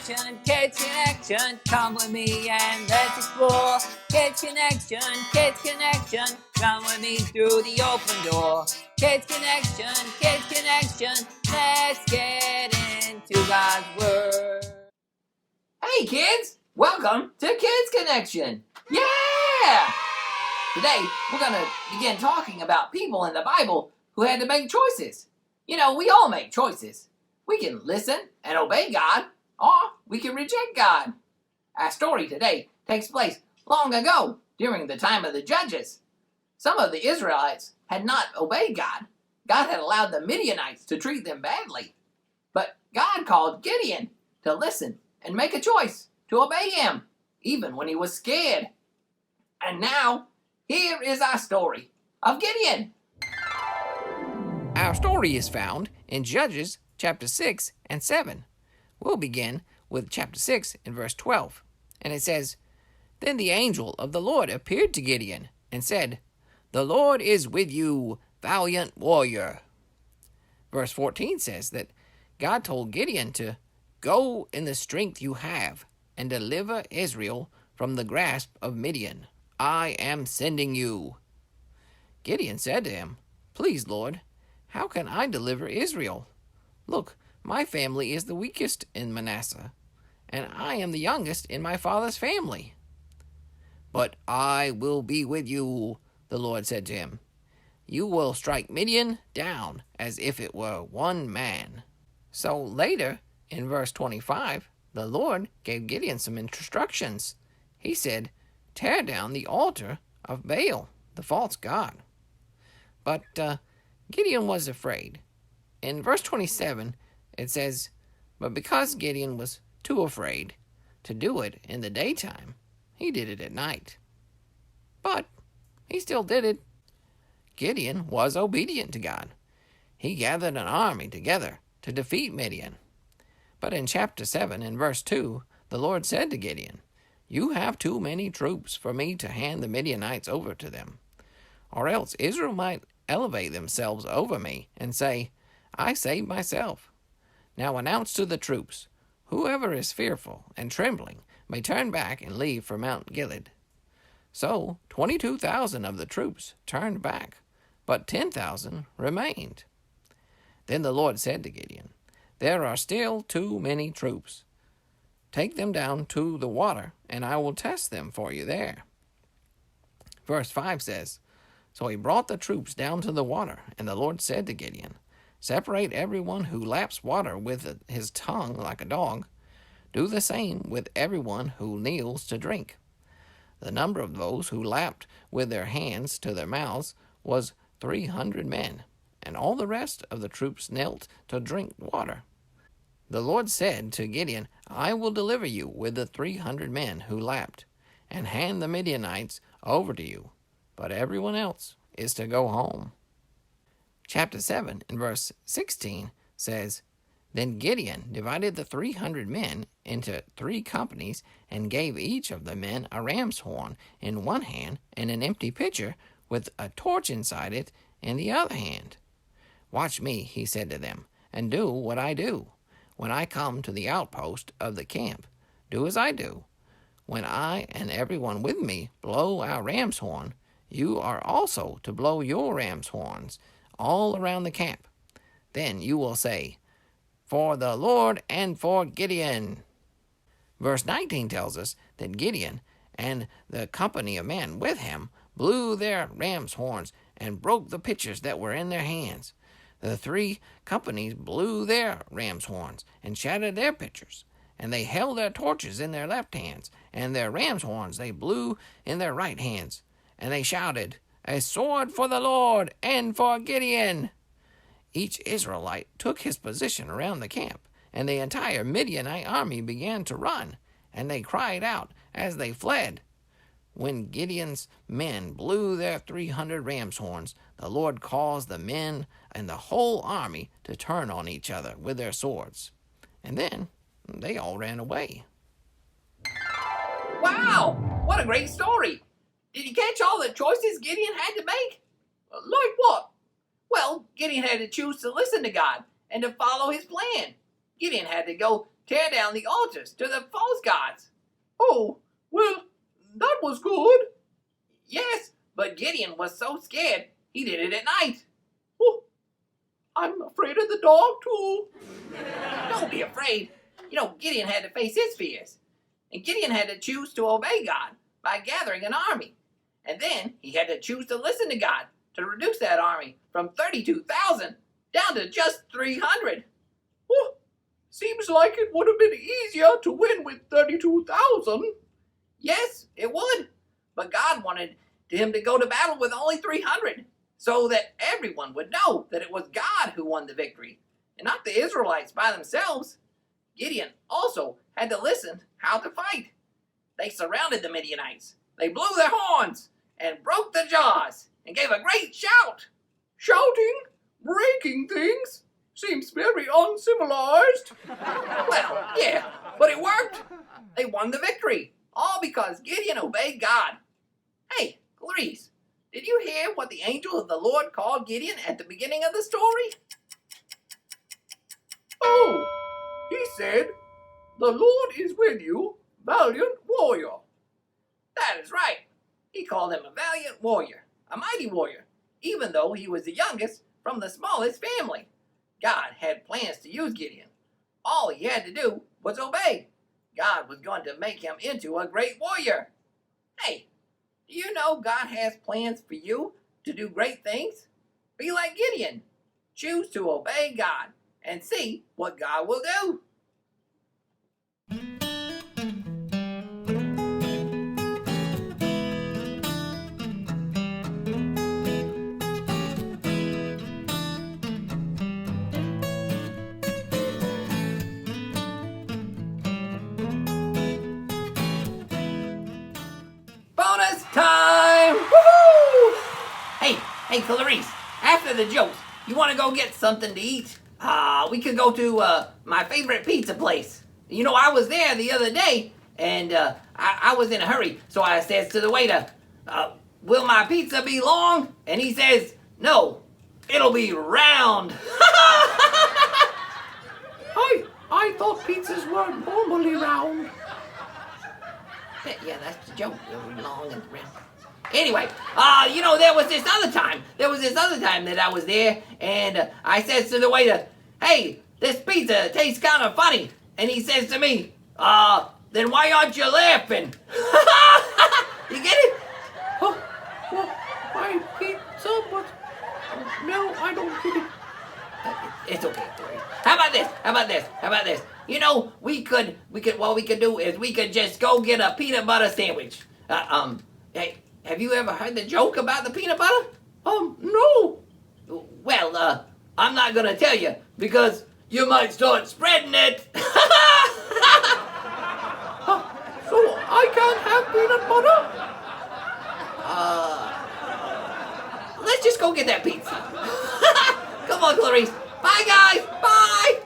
Connection, come with me and let's explore. Kids Connection, come with me through the open door. Kids Connection, let's get into God's Word. Hey kids, welcome to Kids Connection. Yeah! Today, we're going to begin talking about people in the Bible who had to make choices. You know, we all make choices. We can listen and obey God, or we can reject God. Our story today takes place long ago, during the time of the Judges. Some of the Israelites had not obeyed God. God had allowed the Midianites to treat them badly. But God called Gideon to listen and make a choice to obey him, even when he was scared. And now, here is our story of Gideon. Our story is found in Judges chapter 6 and 7. We'll begin with chapter 6 and verse 12. And it says, Then the angel of the Lord appeared to Gideon and said, The Lord is with you, valiant warrior. Verse 14 says that God told Gideon to go in the strength you have and deliver Israel from the grasp of Midian. I am sending you. Gideon said to him, Please, Lord, how can I deliver Israel? Look, my family is the weakest in Manasseh, and I am the youngest in my father's family. But I will be with you, the Lord said to him. You will strike Midian down as if it were one man. So later, in verse 25, the Lord gave Gideon some instructions. He said, Tear down the altar of Baal, the false god. But Gideon was afraid. In verse 27, it says, But because Gideon was too afraid to do it in the daytime, he did it at night. But he still did it. Gideon was obedient to God. He gathered an army together to defeat Midian. But in chapter 7 and verse 2, the Lord said to Gideon, You have too many troops for me to hand the Midianites over to them, or else Israel might elevate themselves over me and say, I saved myself. Now announce to the troops, whoever is fearful and trembling may turn back and leave for Mount Gilead. So 22,000 of the troops turned back, but 10,000 remained. Then the Lord said to Gideon, There are still too many troops. Take them down to the water, and I will test them for you there. Verse 5 says, So he brought the troops down to the water, and the Lord said to Gideon, Separate everyone who laps water with his tongue like a dog. Do the same with everyone who kneels to drink. The number of those who lapped with their hands to their mouths was 300 men, and all the rest of the troops knelt to drink water. The Lord said to Gideon, I will deliver you with the 300 men who lapped, and hand the Midianites over to you, but everyone else is to go home. Chapter 7 and verse 16 says, Then Gideon divided the 300 men into 3 companies and gave each of the men a ram's horn in one hand and an empty pitcher with a torch inside it in the other hand. Watch me, he said to them, and do what I do. When I come to the outpost of the camp, do as I do. When I and everyone with me blow our ram's horn, you are also to blow your ram's horns all around the camp. Then you will say, For the Lord and for Gideon. Verse 19 tells us that Gideon and the company of men with him blew their ram's horns and broke the pitchers that were in their hands. The 3 companies blew their ram's horns and shattered their pitchers, and they held their torches in their left hands, and their ram's horns they blew in their right hands. And they shouted, A sword for the Lord and for Gideon! Each Israelite took his position around the camp, and the entire Midianite army began to run, and they cried out as they fled. When Gideon's men blew their 300 ram's horns, the Lord caused the men and the whole army to turn on each other with their swords. And then they all ran away. Wow, what a great story. Did you catch all the choices Gideon had to make? Like what? Well, Gideon had to choose to listen to God and to follow his plan. Gideon had to go tear down the altars to the false gods. Oh, well, that was good. Yes, but Gideon was so scared, he did it at night. Oh, I'm afraid of the dark too. Don't be afraid. You know, Gideon had to face his fears. And Gideon had to choose to obey God by gathering an army. And then he had to choose to listen to God to reduce that army from 32,000 down to just 300. Oh, seems like it would have been easier to win with 32,000. Yes, it would. But God wanted him to go to battle with only 300 so that everyone would know that it was God who won the victory and not the Israelites by themselves. Gideon also had to listen how to fight. They surrounded the Midianites. They blew their horns and broke the jaws and gave a great shout. Shouting? Breaking things? Seems very uncivilized. Well, yeah, but it worked. They won the victory, all because Gideon obeyed God. Hey, Clarice, did you hear what the angel of the Lord called Gideon at the beginning of the story? Oh, he said, "The Lord is with you, valiant warrior." That is right. He called him a valiant warrior, a mighty warrior, even though he was the youngest from the smallest family. God had plans to use Gideon. All he had to do was obey. God was going to make him into a great warrior. Hey, do you know God has plans for you to do great things? Be like Gideon. Choose to obey God and see what God will do. Bonus time! Woohoo! Hey, Clarice, after the jokes, you want to go get something to eat? We could go to my favorite pizza place. You know, I was there the other day, and I was in a hurry, so I says to the waiter, will my pizza be long? And he says, no, it'll be round. I thought pizzas were normally round. Yeah, that's the joke. Long and round. Anyway, you know, there was this other time that I was there, and I says to the waiter, hey, this pizza tastes kind of funny. And he says to me, then why aren't you laughing? You get it? Oh, my pizza, but no, I don't get it. It's okay, Tori. How about this? You know, we could just go get a peanut butter sandwich. Hey, have you ever heard the joke about the peanut butter? No. Well, I'm not gonna tell you because you might start spreading it. So I can't have peanut butter? Let's just go get that pizza. Come on, Clarice. Bye, guys. Bye.